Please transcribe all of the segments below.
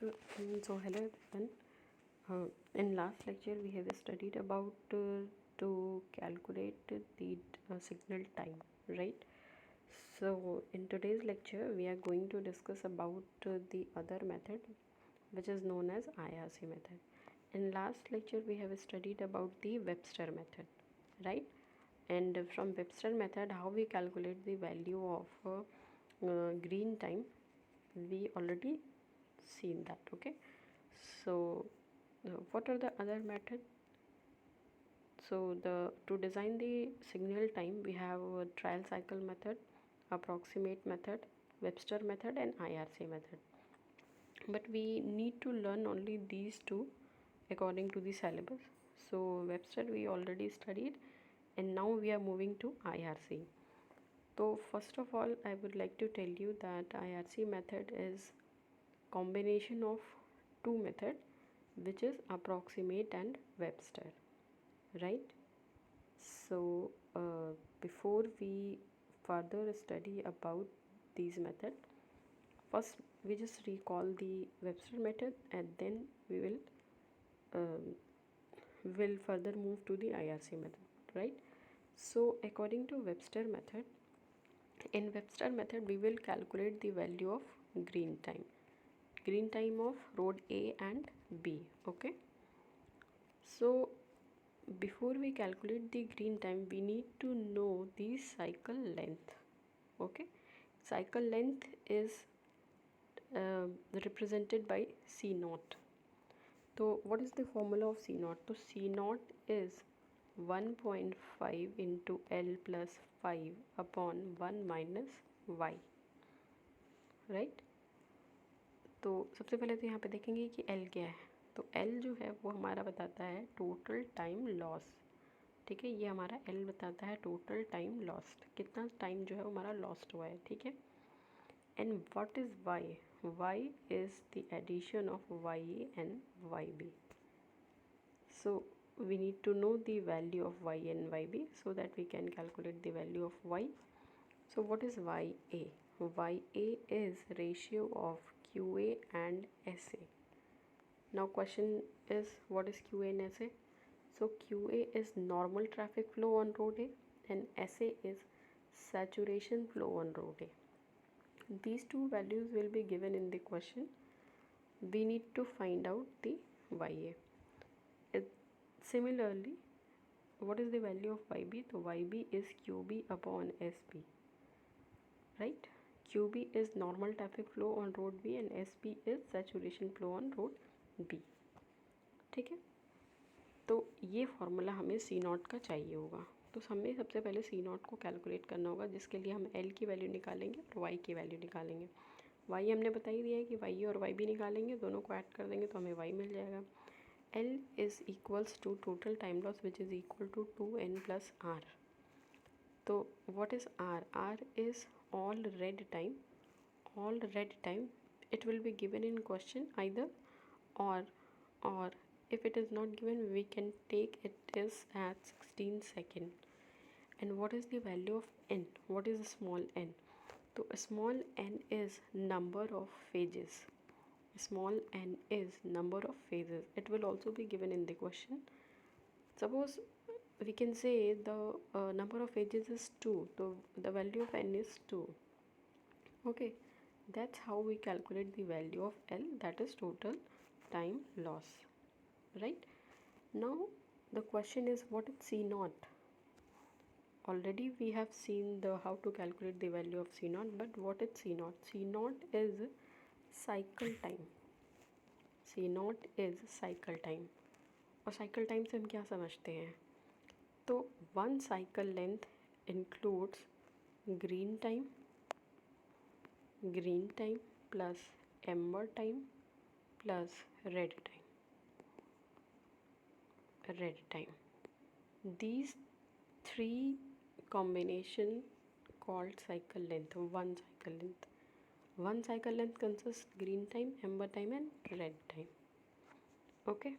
So hello everyone. In last lecture we have studied about to calculate the signal time, right? So in today's lecture we are going to discuss about the other method, which is known as IRC method. In last lecture we have studied about the Webster method, right? And from Webster method, how we calculate the value of green time, we already seen that. Okay, so what are the other method? So the to design the signal time, we have a trial cycle method, approximate method, Webster method, and IRC method. But we need to learn only these two according to the syllabus. So Webster we already studied, and now we are moving to IRC. So first of all, I would like to tell you that IRC method is combination of two methods, which is approximate and Webster, right? So before we further study about these methods, first we just recall the Webster method, and then will further move to the IRC method, right? So according to Webster method, in Webster method we will calculate the value of green time of road A and B. Okay, so before we calculate the green time, we need to know the cycle length. Okay, cycle length is represented by C naught. So what is the formula of C naught? So C naught is 1.5 into L plus 5 upon 1 minus Y, right? तो सबसे पहले तो यहाँ पे देखेंगे कि L क्या है. तो L जो है वो हमारा बताता है टोटल टाइम लॉस. ठीक है, ये हमारा L बताता है टोटल टाइम लॉस्ट, कितना टाइम जो है वो हमारा लॉस्ट हुआ है. ठीक है, and what is Y? Y is the addition of YA and YB. So we need to know the value of Y and YB so that we can calculate the value of Y. So what is YA? YA is ratio of QA and SA. Now question is, what is QA and SA? So QA is normal traffic flow on road A and SA is saturation flow on road A. These two values will be given in the question. We need to find out the YA. Similarly, what is the value of YB? So YB is QB upon SB, right? QB is normal traffic flow on road B and SB is saturation flow on road B. ठीक है, तो ये formula हमें C not का चाहिए होगा. तो हमें सबसे पहले C नॉट को कैलकुलेट करना होगा, जिसके लिए हम L की वैल्यू निकालेंगे और Y की वैल्यू निकालेंगे. Y हमने बता ही दिया है कि Y और YB निकालेंगे, दोनों को ऐड कर देंगे तो हमें Y मिल जाएगा. L is equals to total time loss, which is equal to 2n plus R. So what is R? R is all red time. All red time, it will be given in question either or if it is not given, we can take it is at 16 seconds. And what is the value of n? What is a small n? So a small n is number of phases. Small n is number of phases. It will also be given in the question. Suppose we can say the number of phases is 2, so the value of n is 2. Okay, that's how we calculate the value of L, that is total time loss, right? Now the question is, what is C naught? Already we have seen the how to calculate the value of C naught, but what is C naught? C naught is cycle time. C naught is cycle time. और cycle time से हम क्या समझते हैं? तो one cycle length includes green time plus amber time plus red time. These three combination called cycle length. One cycle length consists green time, amber time and red time. Okay,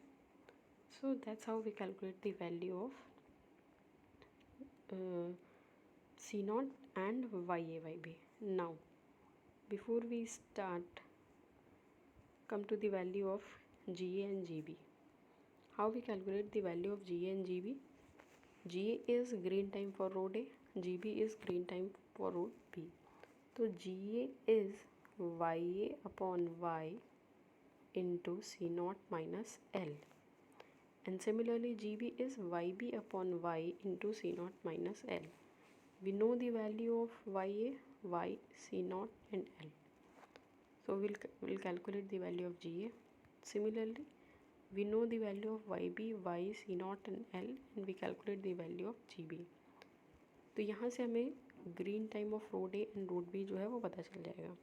so that's how we calculate the value of C naught and YAYB. Now before we start come to the value of GA and GB. How we calculate the value of GA and GB? GA is green time for road A, GB is green time for road B. So GA is YA upon Y into C0 minus L. And similarly GB is YB upon Y into C0 minus L. We know the value of YA, Y, C0 and L. So we'll calculate the value of GA. Similarly, we know the value of YB, Y, C0 and L and we calculate the value of GB. तो यहाँ से हमें green time of road A and road B जो है वो पता चल जाएगा.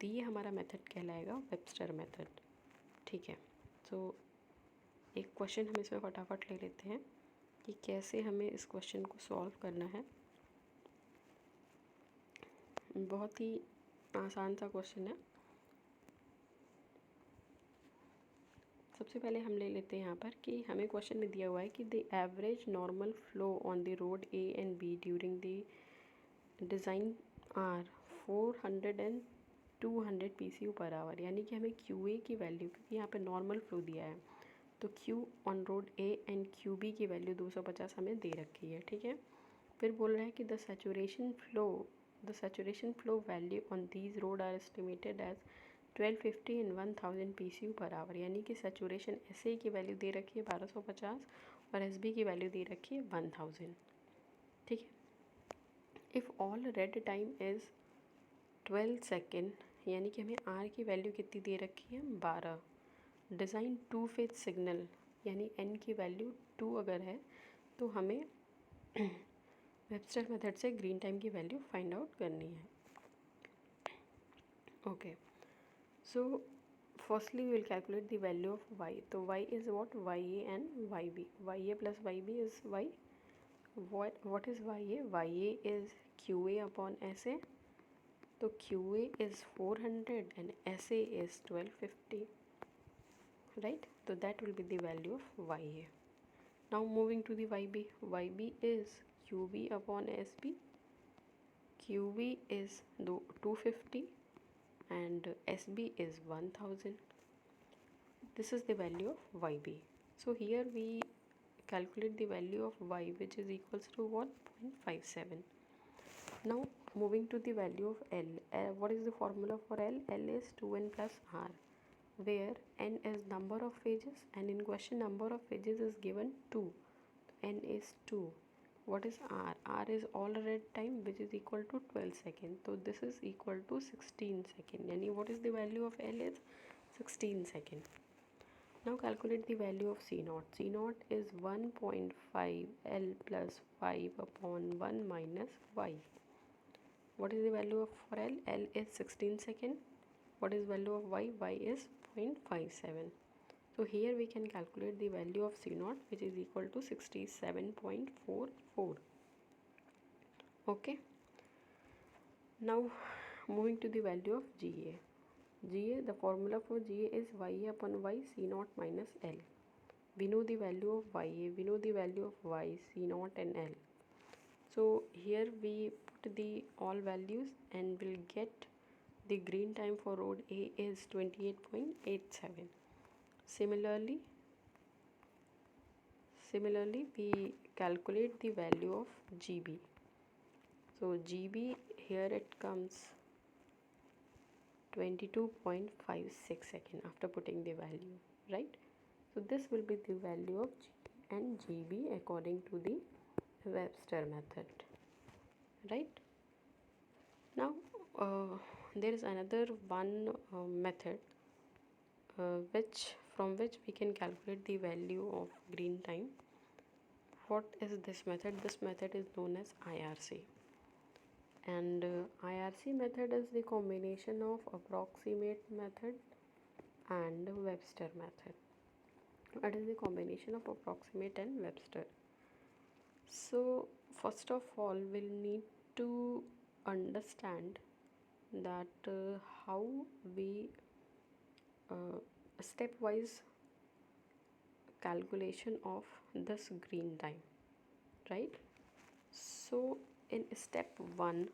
तो ये हमारा मेथड कहलाएगा वेबस्टर मेथड. ठीक है. तो एक क्वेश्चन हम इसमें फटाफट ले लेते हैं कि कैसे हमें इस क्वेश्चन को सॉल्व करना है. बहुत ही आसान सा क्वेश्चन है. सबसे पहले हम ले लेते हैं यहाँ पर कि हमें क्वेश्चन में दिया हुआ है कि the average normal flow on the road A and B during the design are 400 and 200 PCU per hour. यानी कि हमें QA की वैल्यू, क्योंकि यहाँ पे नॉर्मल फ्लो दिया है, तो Q on road A and QB की वैल्यू 250 हमें दे रखी है. ठीक है. फिर बोल रहा है कि the saturation flow value on these road are estimated as 1250 and 1000 PCU per hour. यानी कि सैचुरेशन SA की वैल्यू दे रखी है 1250 और SB की वैल्यू दे रखी है 1000. ठीक है. If all red time is 12 second, यानी कि हमें R की वैल्यू कितनी दे रखी है 12. डिज़ाइन 2 फेज सिग्नल यानी N की वैल्यू 2 अगर है तो हमें वेबस्टर मेथड से ग्रीन टाइम की वैल्यू फाइंड आउट करनी है. Okay. So firstly we will calculate the value of y. So y is what? Ya and yb. Ya plus yb is y. What is ya? Ya is qa upon sa. So qa is 400 and sa is 1250. Right? So that will be the value of ya. Now moving to the yb. Yb is qb upon sb. qb is 250 and SB is 1000. This is the value of YB. So here we calculate the value of Y, which is equals to what? 0.57. Now moving to the value of L. What is the formula for L? L is 2n plus R, where n is number of phases and in question number of phases is given 2. N is 2. What is R? R is all red time, which is equal to 12 seconds. So this is equal to 16 seconds. Yani what is the value of L is 16 seconds. Now calculate the value of C0. C0 is 1.5 L plus 5 upon 1 minus Y. What is the value of for L? L is 16 seconds. What is value of Y? Y is 0.57. So here we can calculate the value of C0, which is equal to 67.44. Okay. Now moving to the value of GA. GA, the formula for GA is YA upon Y C0 minus L. We know the value of YA, we know the value of Y, C0 and L. So here we put the all values and we'll get the green time for road A is 28.87. Similarly we calculate the value of GB. So GB here it comes 22.56 seconds after putting the value, right? So this will be the value of G and GB according to the Webster method, right? Now there is another one method from which we can calculate the value of green time. What is this method? This method is known as IRC. And IRC method is the combination of approximate method and Webster method. What is the combination of approximate and Webster? So first of all we'll need to understand that how we stepwise calculation of this green time, right? So in step 1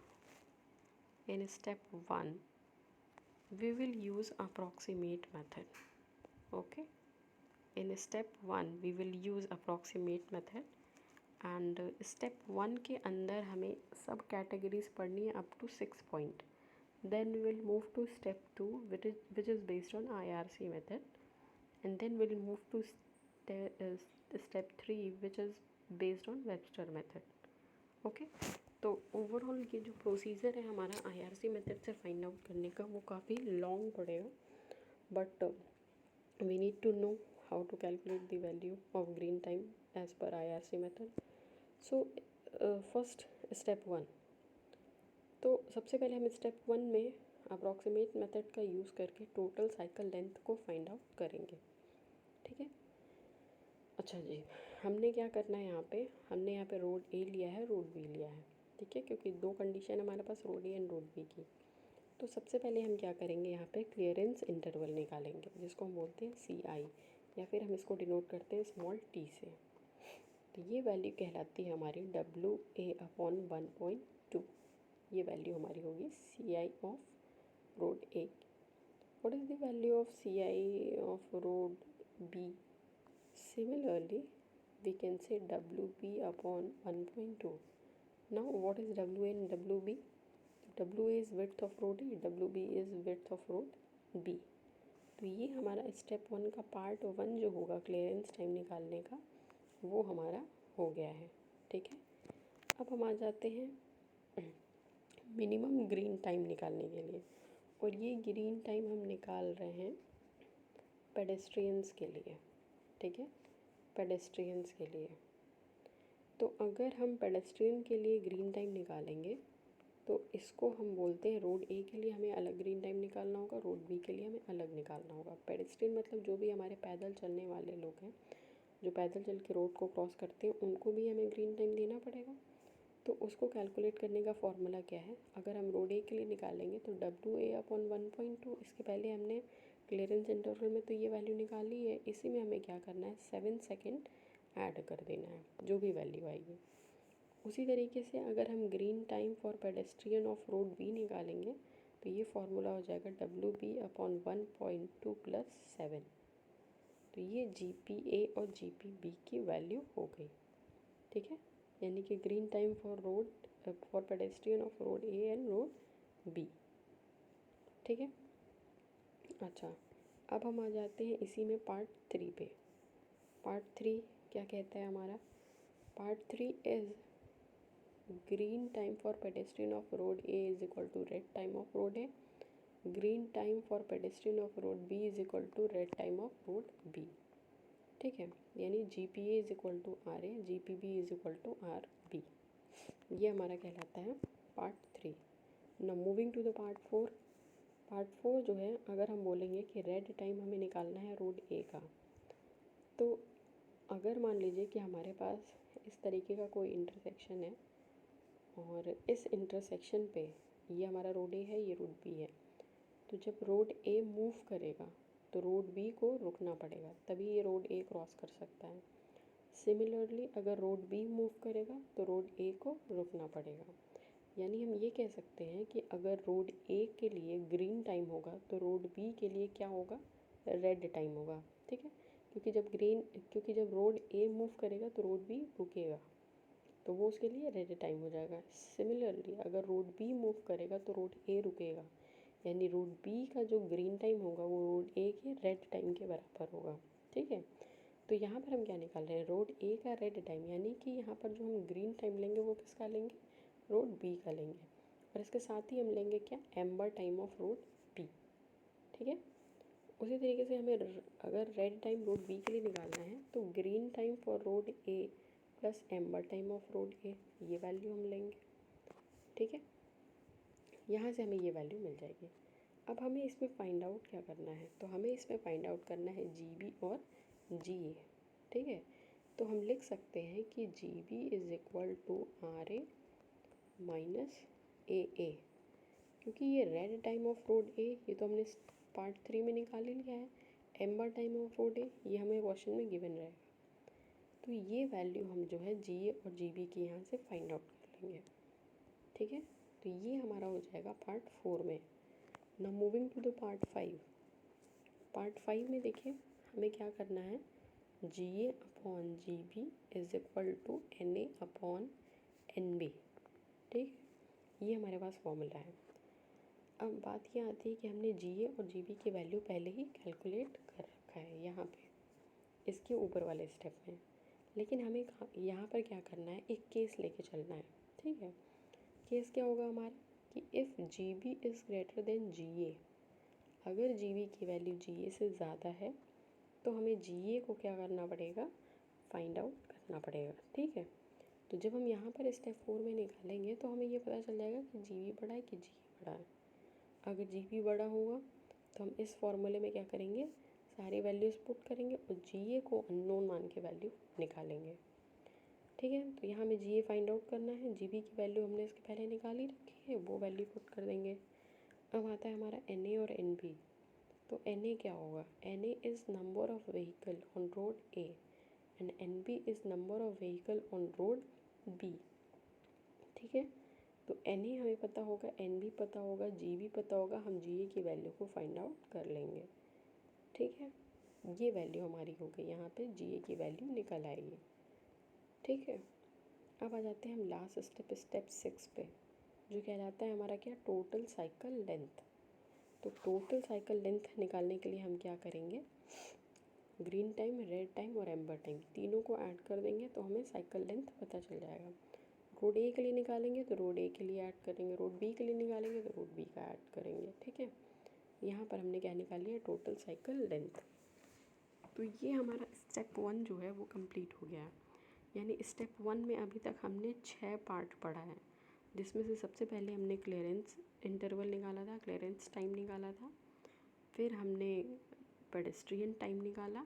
we will use approximate method. Okay, in step 1 we will use approximate method, and step 1 के अंदर हमें सब categories पढ़नी है up to 6 point. Then we will move to step 2 which is based on IRC method, and then we will move to step 3 which is based on Webster method. Okay, तो overall ये जो procedure है हमारा IRC method से find out करने का वो काफ़ी लॉन्ग पड़ेगा, but we need to know how to calculate the value of green time as per IRC method. So first step 1. तो सबसे पहले हम स्टेप 1 में अप्रॉक्सीमेट मेथड का यूज़ करके टोटल साइकिल लेंथ को फाइंड आउट करेंगे. ठीक है. अच्छा जी, हमने क्या करना है हमने यहाँ पे रोड ए लिया है, रोड बी लिया है. ठीक है, क्योंकि दो कंडीशन हमारे पास road A and road B की. तो सबसे पहले हम क्या करेंगे, यहाँ पे क्लियरेंस इंटरवल निकालेंगे जिसको हम बोलते हैं CI, या फिर हम इसको डिनोट करते हैं स्मॉल t से. तो ये वैल्यू कहलाती है हमारी WA/1.2. ये वैल्यू हमारी होगी CI of road A. What is the value of CI of road B? Similarly, we can say WB/1.2. Now, what is WA and WB? WA is width of road A, WB is width of road B. तो ये हमारा step 1 का part 1 जो होगा clearance time निकालने का, वो हमारा हो गया है. ठीक है. अब हम आ जाते हैं मिनिमम ग्रीन टाइम निकालने के लिए, और ये ग्रीन टाइम हम निकाल रहे हैं पेडेस्ट्रियंस के लिए. ठीक है, पेडेस्ट्रियंस के लिए. तो अगर हम पेडेस्ट्रियन के लिए ग्रीन टाइम निकालेंगे तो इसको हम बोलते हैं रोड ए के लिए हमें अलग ग्रीन टाइम निकालना होगा, रोड बी के लिए हमें अलग निकालना होगा. पेडेस्ट्रियन मतलब जो भी हमारे पैदल चलने वाले लोग हैं, जो पैदल चल के रोड को क्रॉस करते हैं, उनको भी हमें ग्रीन टाइम देना पड़ेगा. तो उसको कैलकुलेट करने का फॉर्मूला क्या है? अगर हम रोड ए के लिए निकालेंगे तो WA/1.2. इसके पहले हमने क्लियरेंस इंटरवल में तो ये वैल्यू निकाली है, इसी में हमें क्या करना है, 7 सेकेंड ऐड कर देना है जो भी वैल्यू आएगी. उसी तरीके से अगर हम green time for pedestrian of road B निकालेंगे तो ये फार्मूला हो जाएगा WB/1.2 + 7. तो ये GPA और GPB की वैल्यू हो गई. ठीक है, यानी कि green time for pedestrian of road A and road B. ठीक है. अच्छा, अब हम आ जाते हैं इसी में पार्ट 3 पे. पार्ट 3 क्या कहता है हमारा? Part 3 is green time for pedestrian of road A is equal to red time of road A. Green time for pedestrian of road B is equal to red time of road B. ठीक है, यानी GPA is equal to RA, GPB is equal to RB. ये हमारा कहलाता है part 3. Now moving to the part 4. Part 4 जो है, अगर हम बोलेंगे कि रेड टाइम हमें निकालना है रोड ए का, तो अगर मान लीजिए कि हमारे पास इस तरीके का कोई इंटरसेक्शन है और इस इंटरसेक्शन पे ये हमारा रोड ए है, ये रोड बी है. तो जब रोड ए मूव करेगा तो रोड बी को रुकना पड़ेगा, तभी ये रोड ए क्रॉस कर सकता है. सिमिलरली अगर रोड बी मूव करेगा तो रोड ए को रुकना पड़ेगा. यानी हम ये कह सकते हैं कि अगर रोड ए के लिए ग्रीन टाइम होगा तो रोड बी के लिए क्या होगा, रेड टाइम होगा. ठीक है, क्योंकि जब रोड ए मूव करेगा तो रोड बी रुकेगा, तो वो उसके लिए रेड टाइम हो जाएगा. सिमिलरली अगर रोड बी मूव करेगा तो रोड ए रुकेगा, यानी रोड बी का जो ग्रीन टाइम होगा वो रोड ए के रेड टाइम के बराबर होगा. ठीक है, तो यहाँ पर हम क्या निकाल रहे हैं, रोड ए का रेड टाइम, यानी कि यहाँ पर जो हम ग्रीन टाइम लेंगे वो किसका लेंगे, रोड बी का लेंगे. और इसके साथ ही हम लेंगे क्या, amber time of road B. ठीक है. उसी तरीके से हमें अगर रेड टाइम रोड बी के लिए निकालना है तो green time for road A plus amber time of road A, ये वैल्यू हम लेंगे. ठीक है, यहाँ से हमें ये वैल्यू मिल जाएगी. अब हमें इसमें फाइंड आउट क्या करना है, तो हमें इसमें फाइंड आउट करना है GB और GA. ठीक है, तो हम लिख सकते हैं कि GB is equal to RA minus AA. क्योंकि ये red time of road A ये तो हमने पार्ट 3 में निकाल ही लिया है, amber time of road A ये हमें क्वेश्चन में गिवन रहेगा. तो ये वैल्यू हम जो है GA और GB की यहाँ से फाइंड आउट कर लेंगे. ठीक है, तो ये हमारा हो जाएगा पार्ट 4 में. Now moving to the part 5। Part 5 में देखिए हमें क्या करना है, GA upon GB is equal to NA upon NB। ठीक, ये हमारे पास फॉर्मूला है। अब बात ये आती है कि हमने GA और GB की वैल्यू पहले ही कैलकुलेट कर रखा है यहाँ पे इसके ऊपर वाले स्टेप में, लेकिन हमें यहाँ पर क्या करना है, एक केस लेके चलना है। ठीक है, केस क्या होगा हमारा कि if GB is greater then GA, अगर GB की वैल्यू GA से ज़्यादा है तो हमें GA को क्या करना पड़ेगा, फाइंड आउट करना पड़ेगा। ठीक है, तो जब हम यहाँ पर स्टेप 4 में निकालेंगे तो हमें ये पता चल जाएगा कि GB बड़ा है कि GA बड़ा है। अगर GB बड़ा होगा तो हम इस फॉर्मूले में क्या करेंगे, सारी वैल्यूज़ पुट करेंगे और GA को अननोन मान के वैल्यू निकालेंगे। ठीक है, तो यहाँ हमें GA फाइंड आउट करना है, GB की वैल्यू हमने इसके पहले निकाल ही रखी है, वो वैल्यू पुट कर देंगे। अब आता है हमारा NA और NB। तो NA क्या होगा, NA is number of vehicle on road A and NB is number of vehicle on road B। ठीक है, तो NA हमें पता होगा, NB पता होगा, GB पता होगा, हम GA की वैल्यू को फाइंड आउट कर लेंगे। ठीक है, ये वैल्यू हमारी हो गई, यहाँ पे GA की वैल्यू निकल आएगी। ठीक है, अब आ जाते हैं हम लास्ट स्टेप, स्टेप 6 पे, जो कहलाता है हमारा क्या, टोटल साइकिल लेंथ। तो टोटल साइकिल लेंथ निकालने के लिए हम क्या करेंगे, ग्रीन टाइम, रेड टाइम और एम्बर टाइम तीनों को ऐड कर देंगे तो हमें साइकिल लेंथ पता चल जाएगा। रोड A के लिए निकालेंगे तो रोड A के लिए ऐड करेंगे, रोड B के लिए निकालेंगे तो रोड B का ऐड करेंगे। ठीक है, यहाँ पर हमने क्या निकाल लिया, टोटल साइकिल लेंथ। तो ये हमारा स्टेप 1 जो है वो कंप्लीट हो गया है। यानी स्टेप 1 में अभी तक हमने 6 पार्ट पढ़ा है, जिसमें से सबसे पहले हमने क्लियरेंस इंटरवल निकाला था, क्लियरेंस टाइम निकाला था, फिर हमने पेडेस्ट्रियन टाइम निकाला,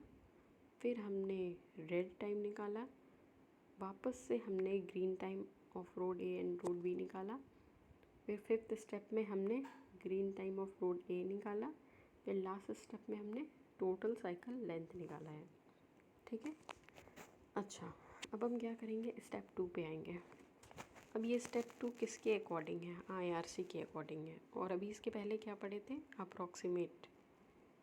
फिर हमने रेड टाइम निकाला, वापस से हमने green time of road A and road B निकाला, फिर फिफ्थ स्टेप में हमने green time of road A निकाला, फिर लास्ट स्टेप में हमने टोटल साइकिल लेंथ निकाला है। ठीक है, अच्छा अब हम क्या करेंगे, स्टेप 2 पे आएंगे। अब ये स्टेप 2 किसके अकॉर्डिंग है, IRC के अकॉर्डिंग है, और अभी इसके पहले क्या पढ़े थे, अप्रॉक्सीमेट।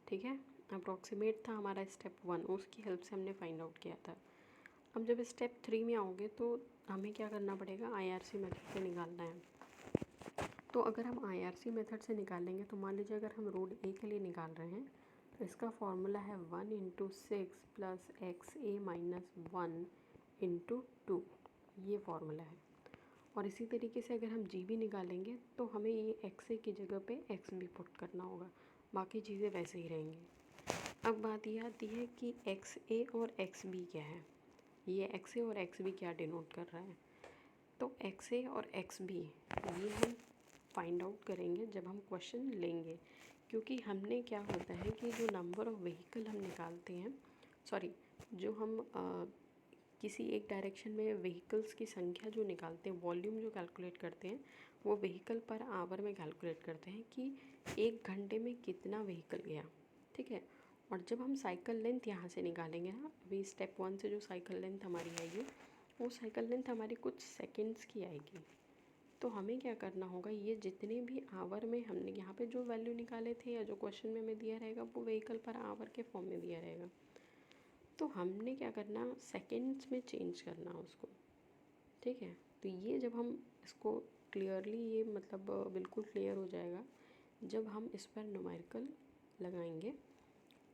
ठीक है, अप्रॉक्सीमेट था हमारा स्टेप 1, उसकी हेल्प से हमने फाइंड आउट किया था। अब जब स्टेप 3 में आओगे तो हमें क्या करना पड़ेगा, IRC मेथड से निकालना है। तो अगर हम IRC मेथड से निकालेंगे तो मान लीजिए अगर हम रोड A के लिए निकाल रहे हैं तो इसका फॉर्मूला है 1/6 + XA - 1/2, ये फॉर्मूला है। और इसी तरीके से अगर हम GB निकालेंगे तो हमें ये XA की जगह पे XB पुट करना होगा, बाकी चीज़ें वैसे ही रहेंगी। अब बात ये आती है कि XA और XB क्या है, ये XA और XB क्या डिनोट कर रहा है। तो XA और XB ये हम फाइंड आउट करेंगे जब हम क्वेश्चन लेंगे, क्योंकि हमने क्या होता है कि जो नंबर ऑफ़ व्हीकल हम निकालते हैं, सॉरी जो हम किसी एक डायरेक्शन में व्हीकल्स की संख्या जो निकालते हैं, वॉल्यूम जो कैलकुलेट करते हैं, वो व्हीकल पर आवर में कैलकुलेट करते हैं कि 1 घंटे में कितना व्हीकल गया। ठीक है, और जब हम साइकिल लेंथ यहाँ से निकालेंगे ना, अभी स्टेप 1 से जो साइकिल लेंथ हमारी आएगी वो साइकिल लेंथ हमारी कुछ सेकेंड्स की आएगी। तो हमें क्या करना होगा, ये जितने भी आवर में हमने यहाँ पे जो वैल्यू निकाले थे या जो क्वेश्चन में हमें दिया रहेगा वो व्हीकल पर आवर के फॉर्म में दिया रहेगा, तो हमने क्या करना, सेकेंड्स में चेंज करना उसको। ठीक है, तो ये जब हम इसको क्लियरली, ये मतलब बिल्कुल क्लियर हो जाएगा जब हम इस पर न्यूमेरिकल लगाएंगे।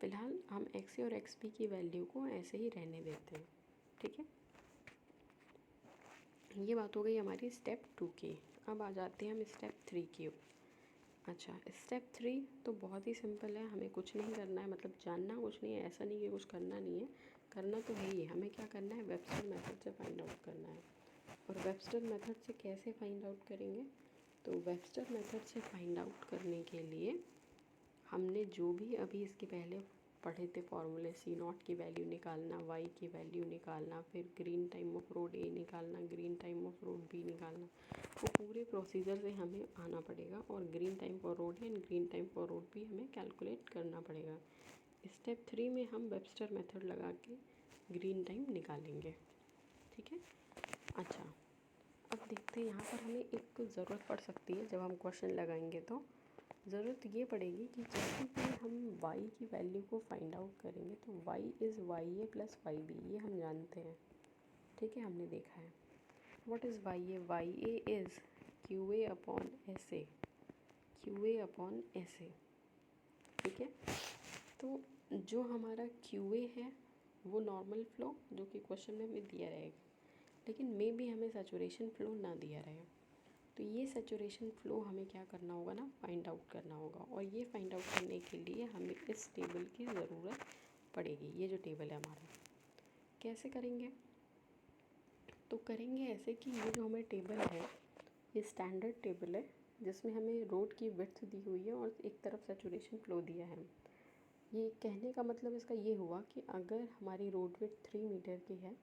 फ़िलहाल हम XA और XB की वैल्यू को ऐसे ही रहने देते हैं। ठीक है, ये बात हो गई हमारी स्टेप 2 की। अब आ जाते हैं हम स्टेप 3 की। अच्छा, स्टेप 3 तो बहुत ही सिंपल है, हमें कुछ नहीं करना है, मतलब जानना कुछ नहीं है, ऐसा नहीं कि कुछ करना नहीं है, करना तो है ही है। हमें क्या करना है, वेबस्टर मेथड से फाइंड आउट करना है। और वेबस्टर मेथड से कैसे फाइंड आउट करेंगे, तो वेबस्टर मेथड से फाइंड आउट करने के लिए हमने जो भी अभी इसके पहले पढ़े थे फॉर्मूले, C0 की वैल्यू निकालना, Y की वैल्यू निकालना, फिर green time of road A निकालना, green time of road B निकालना, वो पूरे प्रोसीजर से हमें आना पड़ेगा। और green time for road A and green time for road B हमें कैलकुलेट करना पड़ेगा। स्टेप 3 में हम वेबस्टर मेथड लगा के ग्रीन टाइम निकालेंगे। ठीक है, अच्छा अब देखते हैं यहाँ पर हमें एक ज़रूरत पड़ सकती है जब हम क्वेश्चन लगाएंगे। तो ज़रूरत ये पड़ेगी कि जैसे कि हम y की वैल्यू को फाइंड आउट करेंगे तो y is Y A plus Y B, ये हम जानते हैं, ठीक है, हमने देखा है। What is Y A is Q A upon S A, Q A upon S A, ठीक है। तो जो हमारा क्यू ए है वो नॉर्मल फ्लो जो कि क्वेश्चन में हमें दिया रहेगा, लेकिन मे भी हमें सैचुरेशन फ्लो ना दिया रहे, तो ये सैचुरेशन फ्लो हमें क्या करना होगा ना, फाइंड आउट करना होगा। और ये फाइंड आउट करने के लिए हमें इस टेबल की ज़रूरत पड़ेगी। ये जो टेबल है हमारा, कैसे करेंगे, तो करेंगे ऐसे कि ये जो हमें टेबल है ये स्टैंडर्ड टेबल है जिसमें हमें रोड की विड्थ दी हुई है और एक तरफ सैचुरेशन फ्लो दिया है। ये कहने का मतलब इसका ये हुआ कि अगर हमारी रोड विड्थ 3 मीटर की है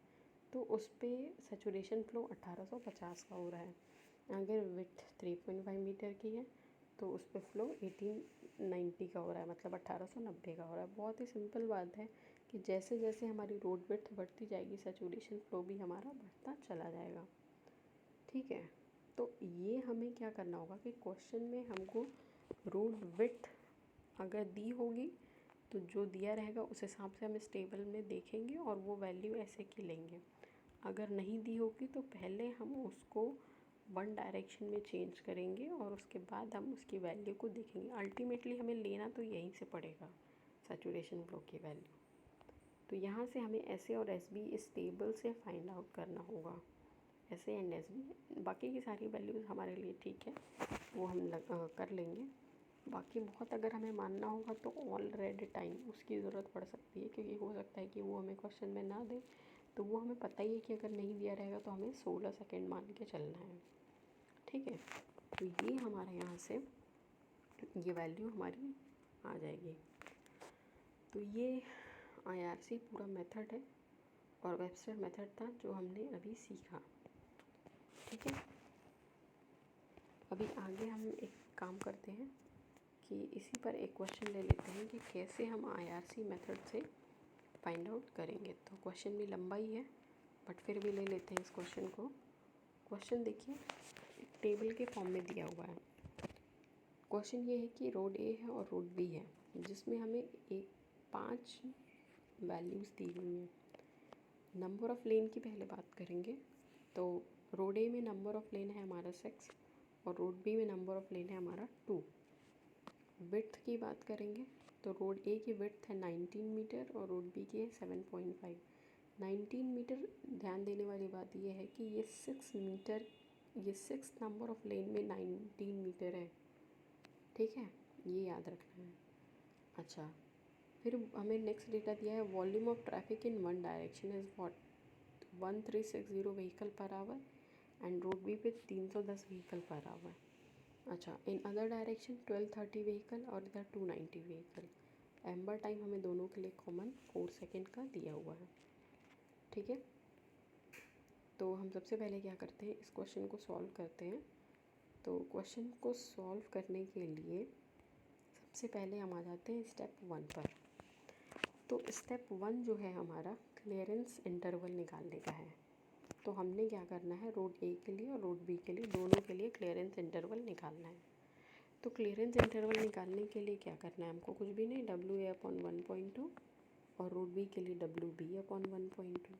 तो उस पर सैचुरेशन फ्लो 1850 का हो रहा है। अगर विड्थ 3.5 मीटर की है तो उस पर फ्लो 1890 का हो रहा है, मतलब 1890 का हो रहा है। बहुत ही सिंपल बात है कि जैसे जैसे हमारी रोड विड्थ बढ़ती जाएगी सैचुरेशन फ्लो भी हमारा बढ़ता चला जाएगा, ठीक है। तो ये हमें क्या करना होगा कि क्वेश्चन में हमको रोड विड्थ अगर दी होगी तो जो दिया रहेगा उस हिसाब से हम इस टेबल में देखेंगे और वो वैल्यू ऐसे की लेंगे। अगर नहीं दी होगी तो पहले हम उसको वन डायरेक्शन में चेंज करेंगे और उसके बाद हम उसकी वैल्यू को देखेंगे। अल्टीमेटली हमें लेना तो यहीं से पड़ेगा सैचुरेशन फ्लो की वैल्यू। तो यहाँ से हमें एस ए और एस बी इस टेबल से फाइंड आउट करना होगा, S A and S B. बाकी की सारी वैल्यूज़ हमारे लिए ठीक है, वो हम कर लेंगे। बाकी बहुत अगर हमें मानना होगा तो ऑलरेडी टाइम उसकी ज़रूरत पड़ सकती है, क्योंकि हो सकता है कि वो हमें क्वेश्चन में ना दे, तो वो हमें पता ही है कि अगर नहीं दिया रहेगा तो हमें 16 सेकेंड मान के चलना है, ठीक है। तो ये हमारे यहाँ से ये वैल्यू हमारी आ जाएगी। तो ये IRC पूरा मेथड है और वेबस्टर मेथड था जो हमने अभी सीखा, ठीक है। अभी आगे हम एक काम करते हैं कि इसी पर एक क्वेश्चन ले लेते हैं कि कैसे हम IRC मेथड से फाइंड आउट करेंगे। तो क्वेश्चन भी लंबा ही है बट फिर भी ले लेते हैं इस क्वेश्चन को। क्वेश्चन देखिए, टेबल के फॉर्म में दिया हुआ है। क्वेश्चन ये है कि रोड ए है और रोड बी है जिसमें हमें 5 वैल्यूज़ दी हुई हैं। नंबर ऑफ़ लेन की पहले बात करेंगे। तो रोड ए में नंबर ऑफ़ लेन है हमारा 6 और रोड बी में नंबर ऑफ़ लेन है हमारा 2। विड्थ की बात करेंगे तो रोड ए की विड्थ है 19 मीटर और रोड बी की है 7.5। 19 मीटर, ध्यान देने वाली बात यह है कि ये 6 मीटर, ये 6 नंबर ऑफ़ लेन में 19 मीटर है, ठीक है, ये याद रखना है। अच्छा, फिर हमें नेक्स्ट डेटा दिया है, volume of traffic in one direction is what, 1360 vehicle per hour and road B पे 310 व्हीकल पर आवर। अच्छा, इन अदर डायरेक्शन 1230 व्हीकल और इधर 290 व्हीकल। एम्बर टाइम हमें दोनों के लिए कॉमन 4 सेकेंड का दिया हुआ है, ठीक है। तो हम सबसे पहले क्या करते हैं, इस क्वेश्चन को सॉल्व करते हैं। तो क्वेश्चन को सॉल्व करने के लिए सबसे पहले हम आ जाते हैं स्टेप 1 पर। तो स्टेप 1 जो है हमारा क्लियरेंस इंटरवल निकालने का है। तो हमने क्या करना है, रोड ए के लिए और रोड बी के लिए दोनों के लिए क्लियरेंस इंटरवल निकालना है। तो क्लियरेंस इंटरवल निकालने के लिए क्या करना है हमको, कुछ भी नहीं, WA/1.2 और रोड बी के लिए WB/1.2।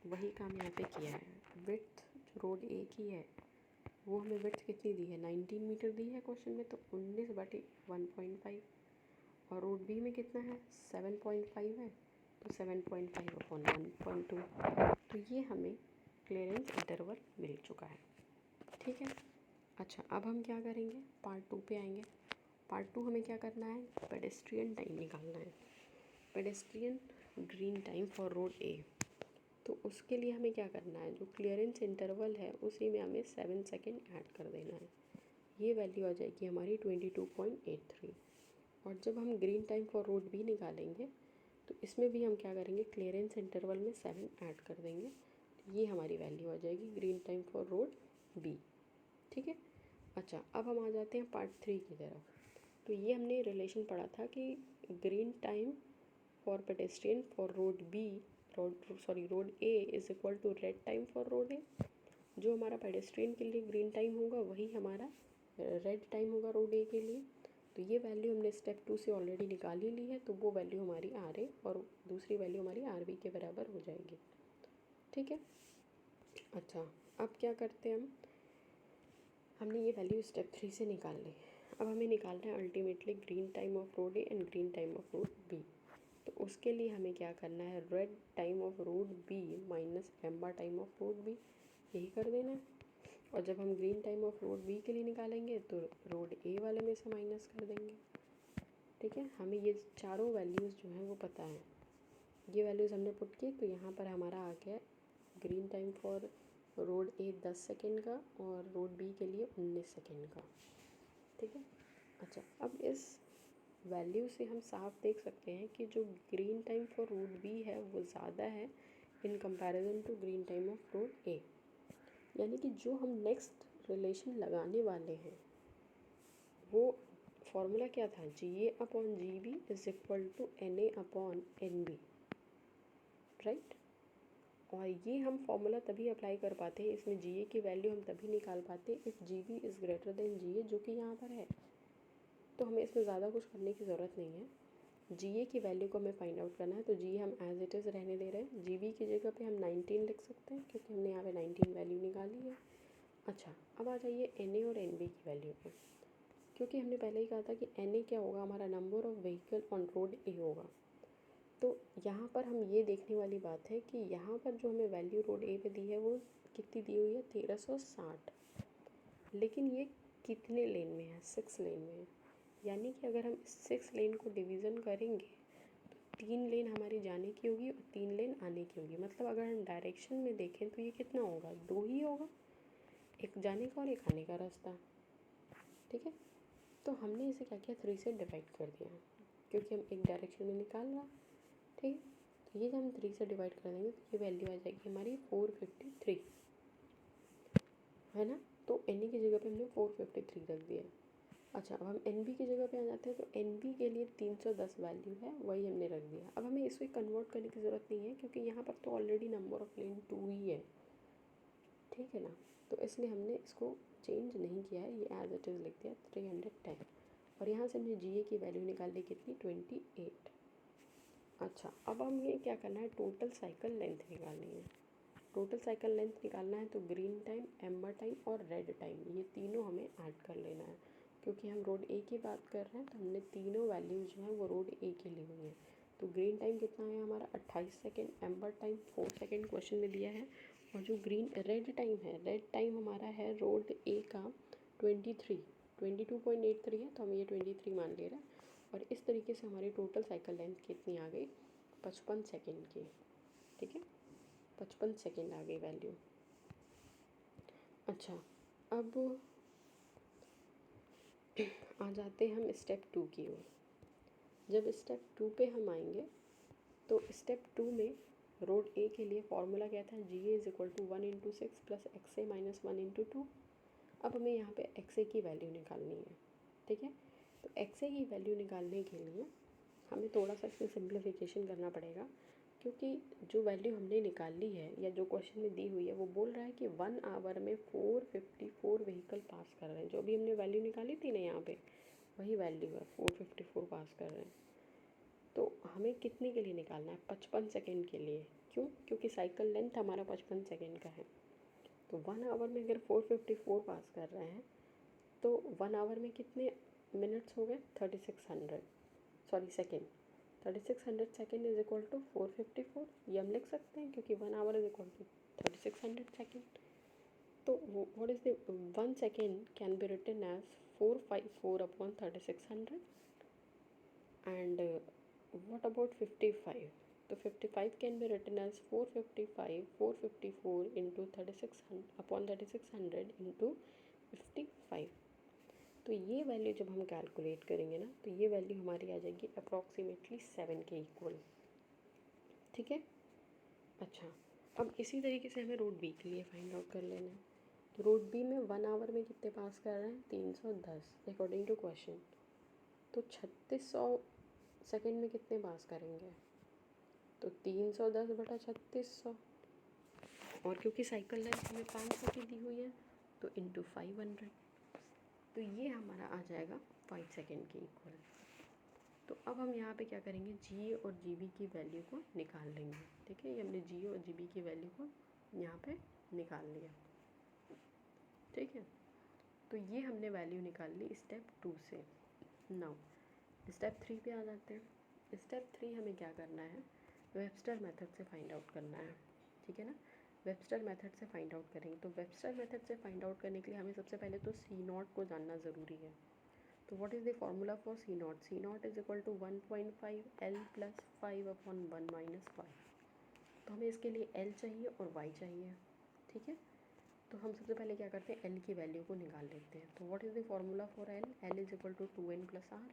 वही काम यहाँ पे किया है। विड्थ जो रोड ए की है वो हमें विड्थ कितनी दी है, 19 मीटर दी है क्वेश्चन में, तो 19/1.5। और रोड बी में कितना है, 7.5 है, तो 7.5/1.2। तो ये हमें क्लियरेंस इंटरवल मिल चुका है, ठीक है। अच्छा, अब हम क्या करेंगे, पार्ट 2 पे आएंगे। पार्ट 2 हमें क्या करना है, पेडेस्ट्रियन टाइम निकालना है, pedestrian green time for road A. तो उसके लिए हमें क्या करना है, जो क्लियरेंस इंटरवल है उसी में हमें 7 सेकेंड ऐड कर देना है। ये वैल्यू आ जाएगी हमारी 22.83। और जब हम green time for road B निकालेंगे तो इसमें भी हम क्या करेंगे, क्लियरेंस इंटरवल में 7 ऐड कर देंगे, तो ये हमारी वैल्यू आ जाएगी green time for road B, ठीक है। अच्छा, अब हम आ जाते हैं पार्ट 3 की तरफ। तो ये हमने रिलेशन पढ़ा था कि green time for pedestrian for road B, road A is equal to red time for road A. जो हमारा पेडेस्ट्रियन के लिए ग्रीन टाइम होगा वही हमारा रेड टाइम होगा रोड ए के लिए। तो ये वैल्यू हमने स्टेप 2 से ऑलरेडी निकाल ही ली है, तो वो वैल्यू हमारी आर ए और दूसरी वैल्यू हमारी आर बी के बराबर हो जाएगी। ठीक है। अच्छा, अब क्या करते हैं हमने ये वैल्यू स्टेप 3 से निकाल ली। अब हमें निकालना है ultimately green time of road A and green time of road B. तो उसके लिए हमें क्या करना है, red time of road B minus lambda time of road B, यही कर देना है। और जब हम green time of road B के लिए निकालेंगे तो रोड ए वाले में से माइनस कर देंगे। ठीक है, हमें ये चारों वैल्यूज़ जो हैं वो पता है। ये वैल्यूज़ हमने पुट की, तो यहाँ पर हमारा आ गया green time for road A 10 second का और रोड बी के लिए 19 सेकेंड का। ठीक है। अच्छा, अब इस वैल्यू से हम साफ देख सकते हैं कि जो green time for road B है वो ज़्यादा है in comparison to green time of road A. यानी कि जो हम नेक्स्ट रिलेशन लगाने वाले हैं वो फॉर्मूला क्या था, G A upon G B is equal to N A upon N B, right. और ये हम फॉर्मूला तभी अप्लाई कर पाते हैं, इसमें जी ए की वैल्यू हम तभी निकाल पाते हैं if G B is greater than G A, जो कि यहाँ पर है। तो हमें इसमें ज़्यादा कुछ करने की ज़रूरत नहीं है। जी ए की वैल्यू को हमें फाइंड आउट करना है, तो जी ए हम एज इट इज़ रहने दे रहे हैं। जी बी की जगह पे हम 19 लिख सकते हैं क्योंकि हमने यहाँ पे 19 वैल्यू निकाली है। अच्छा, अब आ जाइए एन ए और एन बी की वैल्यू पे, क्योंकि हमने पहले ही कहा था कि एन ए क्या होगा, हमारा number of vehicle on road A होगा। तो यहाँ पर हम ये देखने वाली बात है कि यहाँ पर जो हमें वैल्यू रोड ए पे दी है वो कितनी दी हुई है, 1360। लेकिन ये कितने लेन में है, 6 लेन में है। यानी कि अगर हम 6 लेन को डिवीज़न करेंगे तो 3 लेन हमारी जाने की होगी और 3 लेन आने की होगी। मतलब अगर हम डायरेक्शन में देखें तो ये कितना होगा, 2 ही होगा, एक जाने का और एक आने का रास्ता। ठीक है, तो हमने इसे क्या किया, 3 से डिवाइड कर दिया क्योंकि हम एक डायरेक्शन में निकाल रहा। ठीक है, तो ये जब हम 3 से डिवाइड कर देंगे तो ये वैल्यू आ जाएगी हमारी 453, है ना। तो एन ए की जगह पे हमने 453 रख दिया। अच्छा, अब हम एन बी की जगह पे आ जाते हैं, तो एन बी के लिए 310 वैल्यू है, वही हमने रख दिया। अब हमें इसको कन्वर्ट करने की ज़रूरत नहीं है क्योंकि यहाँ पर तो ऑलरेडी नंबर ऑफ लेन 2 ही है। ठीक है ना, तो इसलिए हमने इसको चेंज नहीं किया है, ये एज इट इज़ लिख दिया 310। और यहाँ से हमने जी ए की वैल्यू निकाल ली कितनी, 28। अच्छा, अब हमें क्या करना है, टोटल साइकिल लेंथ निकालनी है। टोटल साइकिल लेंथ निकालना है तो ग्रीन टाइम, एम्बर टाइम और रेड टाइम, ये तीनों हमें ऐड कर लेना है। क्योंकि हम रोड ए की बात कर रहे हैं तो हमने तीनों वैल्यूज जो हैं वो रोड ए के लिए हुई हैं। तो ग्रीन टाइम कितना है हमारा 28 second, amber time 4 second question में दिया है। और जो रेड टाइम है, रेड टाइम हमारा है रोड ए का 22.83 है, तो हम ये 23 मान ले रहे हैं। और इस तरीके से हमारी टोटल साइकिल लेंथ कितनी आ गई, 55 सेकेंड की। ठीक है, 55 सेकेंड आ गई वैल्यू। अच्छा, अब आ जाते हैं हम स्टेप 2 की ओर। जब स्टेप 2 पे हम आएंगे तो स्टेप 2 में रोड ए के लिए फॉर्मूला क्या था, G A is equal to 1/6 plus X A minus 1/2। अब हमें यहाँ पे एक्स ए की वैल्यू निकालनी है। ठीक है, तो एक्स ए की वैल्यू निकालने के लिए हमें थोड़ा सा इसमें सिंप्लीफिकेशन करना पड़ेगा, क्योंकि जो वैल्यू हमने निकाली है या जो क्वेश्चन में दी हुई है वो बोल रहा है कि 1 आवर में 454 व्हीकल पास कर रहे हैं। जो भी हमने वैल्यू निकाली थी ना यहाँ पे, वही वैल्यू है, 454 पास कर रहे हैं। तो हमें कितने के लिए निकालना है, 55 सेकेंड के लिए। क्यों, क्योंकि साइकिल लेंथ हमारा 55 सेकेंड का है। तो 1 आवर में अगर 454 पास कर रहे हैं तो 1 आवर में कितने मिनट्स हो गए, 3600, sorry second. 3600 second is equal to 454, ये हम लिख सकते हैं क्योंकि 1 hour is equal to 3600 second. तो what is the 1 second can be written as 454 upon 3600। And what about 55, तो 55 can be written as 454 into 3600 upon 3600 into 55। तो ये वैल्यू जब हम कैलकुलेट करेंगे ना तो ये वैल्यू हमारी आ जाएगी अप्रॉक्सीमेटली 7 के इक्वल। ठीक है। अच्छा, अब इसी तरीके से हमें रोड बी के लिए फाइंड आउट कर लेना है। तो रोड बी में 1 आवर में कितने पास कर रहे हैं, 310 अकॉर्डिंग टू क्वेश्चन। तो 3600 सेकेंड में कितने पास करेंगे, तो 310/3600। और क्योंकि साइकिल लेंथ हमें 500 की दी हुई है तो इंटू 500। तो ये हमारा आ जाएगा 5 सेकेंड के इक्वल। तो अब हम यहाँ पे क्या करेंगे, जी और जी बी की वैल्यू को निकाल लेंगे। ठीक है, ये हमने जी और जी बी की वैल्यू को यहाँ पे निकाल लिया। ठीक है, तो ये हमने वैल्यू निकाल ली स्टेप 2 से। नाउ स्टेप 3 पे आ जाते हैं। स्टेप 3 हमें क्या करना है, वेबस्टर मेथड से फाइंड आउट करना है। ठीक है ना, वेबस्टर मेथड से फाइंड आउट करेंगे। तो वेबस्टर मेथड से फाइंड आउट करने के लिए हमें सबसे पहले तो सी नॉट को जानना ज़रूरी है। तो what is the formula for C not? C not is equal to 1.5 L plus 5/1 minus 5। तो हमें इसके लिए एल चाहिए और वाई चाहिए। ठीक है, तो हम सबसे पहले क्या करते हैं, एल की वैल्यू को निकाल लेते हैं। तो what is the formula for L? L is equal to 2n plus R.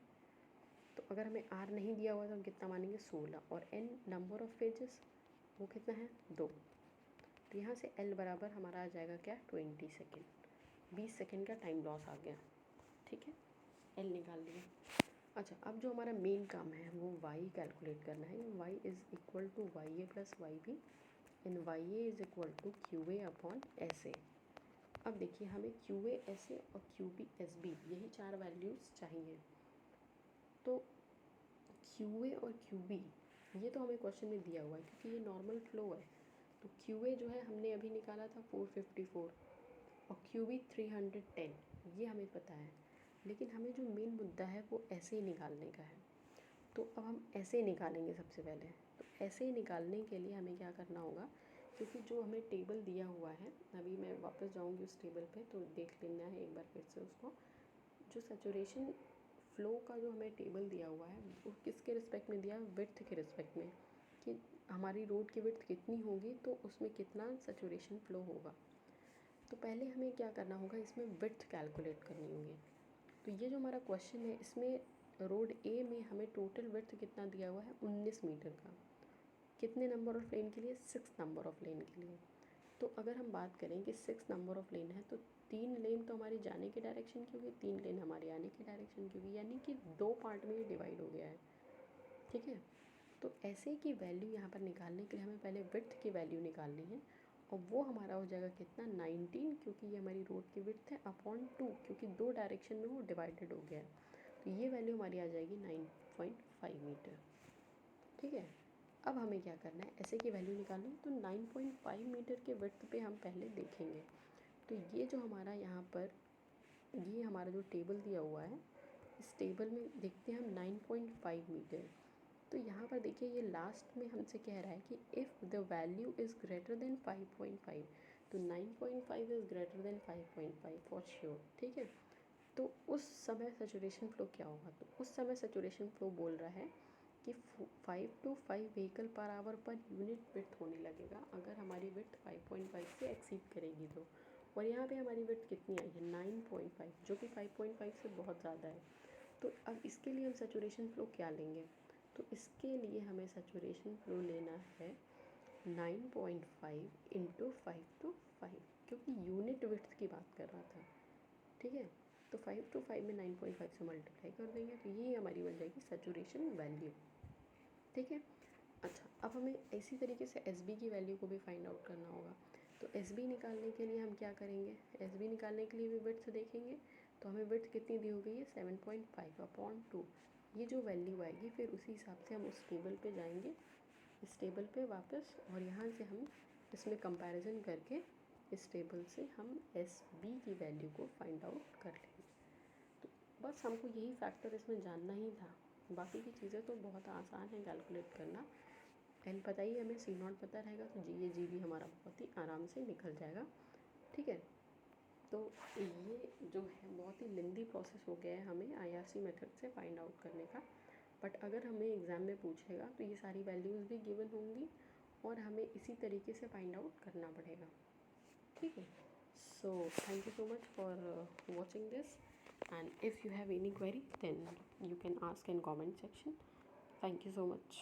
तो अगर हमें आर नहीं दिया हुआ तो हम कितना मानेंगे, 16। और एन नंबर ऑफ पेजेस वो कितना है, 2। तो यहाँ से एल बराबर हमारा आ जाएगा क्या, 20 सेकेंड। 20 सेकेंड का टाइम लॉस आ गया। ठीक है, एल निकाल लिया। अच्छा, अब जो हमारा मेन काम है वो वाई कैलकुलेट करना है। Y is equal to Y A plus Y B and Y A is equal to Q A upon S A. अब देखिए, हमें क्यू ए एस ए और क्यू बी एस बी यही 4 वैल्यूज़ चाहिए। तो Q A और Q B ये तो हमें क्वेश्चन में दिया हुआ है क्योंकि ये नॉर्मल फ्लो है। तो क्यू ए जो है हमने अभी निकाला था 454 और क्यू बी 310, ये हमें पता है। लेकिन हमें जो मेन मुद्दा है वो ऐसे ही निकालने का है। तो अब हम ऐसे निकालेंगे सबसे पहले। तो ऐसे ही निकालने के लिए हमें क्या करना होगा, क्योंकि जो हमें टेबल दिया हुआ है, अभी मैं वापस जाऊंगी उस टेबल पे तो देख लेना है एक बार फिर से उसको। जो सैचुरेशन फ़्लो का जो हमें टेबल दिया हुआ है वो किसके रिस्पेक्ट में दिया है, विड्थ के रिस्पेक्ट में, कि हमारी रोड की विड्थ कितनी होगी तो उसमें कितना सैचुरेशन फ़्लो होगा। तो पहले हमें क्या करना होगा, इसमें विड्थ कैलकुलेट करनी होगी। तो ये जो हमारा क्वेश्चन है इसमें रोड ए में हमें टोटल विड्थ कितना दिया हुआ है, 19 मीटर का। कितने नंबर ऑफ लेन के लिए, 6 नंबर ऑफ लेन के लिए। तो अगर हम बात करें कि 6 नंबर ऑफ लेन है तो 3 लेन तो हमारी जाने की डायरेक्शन की होगी, 3 लेन हमारी आने की डायरेक्शन की होगी, यानी कि 2 पार्ट में ये डिवाइड हो गया है। ठीक है, तो ऐसे की वैल्यू यहाँ पर निकालने के लिए हमें पहले विड्थ की वैल्यू निकालनी है और वो हमारा हो जाएगा कितना, 19, क्योंकि ये हमारी रोड की विड्थ है, अपॉन 2 क्योंकि 2 डायरेक्शन में वो डिवाइडेड हो गया है। तो ये वैल्यू हमारी आ जाएगी 9.5 मीटर। ठीक है, अब हमें क्या करना है, ऐसे की वैल्यू निकालनी है। तो 9.5 मीटर के विड्थ पे हम पहले देखेंगे। तो ये जो हमारा यहाँ पर ये हमारा जो टेबल दिया हुआ है, इस टेबल में देखते हैं हम 9.5 मीटर। तो यहाँ पर देखिए ये लास्ट में हमसे कह रहा है कि if the value is greater then 5.5, तो 9.5 is greater then 5.5 for sure. ठीक है, तो उस समय सैचुरेशन फ्लो क्या होगा, तो उस समय सैचुरेशन फ्लो बोल रहा है कि 5 to 5 vehicle per our per unit width होने लगेगा अगर हमारी विड्थ 5.5 से एक्सीड करेगी तो। और यहाँ पे हमारी विड्थ कितनी आई है, 9.5, जो कि 5.5 से बहुत ज़्यादा है। तो अब इसके लिए हम सैचुरेशन फ्लो क्या लेंगे, तो इसके लिए हमें सैचुरेशन फ्लो लेना है 9.5 इंटू 5/5, क्योंकि यूनिट विड्थ की बात कर रहा था। ठीक है, तो 5 to 5 में 9.5 से मल्टीप्लाई कर देंगे तो ये हमारी बन जाएगी सैचुरेशन वैल्यू। ठीक है, अच्छा, अब हमें इसी तरीके से एस बी की वैल्यू को भी फाइंड आउट करना होगा। तो एस बी निकालने के लिए हम क्या करेंगे, एस बी निकालने के लिए भी विड्थ देखेंगे। तो हमें विड्थ कितनी दी हो गई है, 7.5/2। ये जो वैल्यू आएगी फिर उसी हिसाब से हम उस टेबल पे जाएंगे, इस टेबल पे वापस, और यहाँ से हम इसमें कंपैरिजन करके इस टेबल से हम एस बी की वैल्यू को फाइंड आउट कर लेंगे। तो बस हमको यही फैक्टर इसमें जानना ही था, बाकी की चीज़ें तो बहुत आसान है कैलकुलेट करना। एल पता ही हमें, सी नॉट पता रहेगा, तो जी ए जी भी हमारा बहुत ही आराम से निकल जाएगा। ठीक है, तो ये जो है बहुत ही लेंदी प्रोसेस हो गया है हमें आईआरसी मेथड से फाइंड आउट करने का। बट अगर हमें एग्ज़ाम में पूछेगा तो ये सारी वैल्यूज़ भी गिवन होंगी और हमें इसी तरीके से फाइंड आउट करना पड़ेगा। ठीक है, so thank you so much for watching this, and if you have any query then you can ask in comment section. Thank you so much.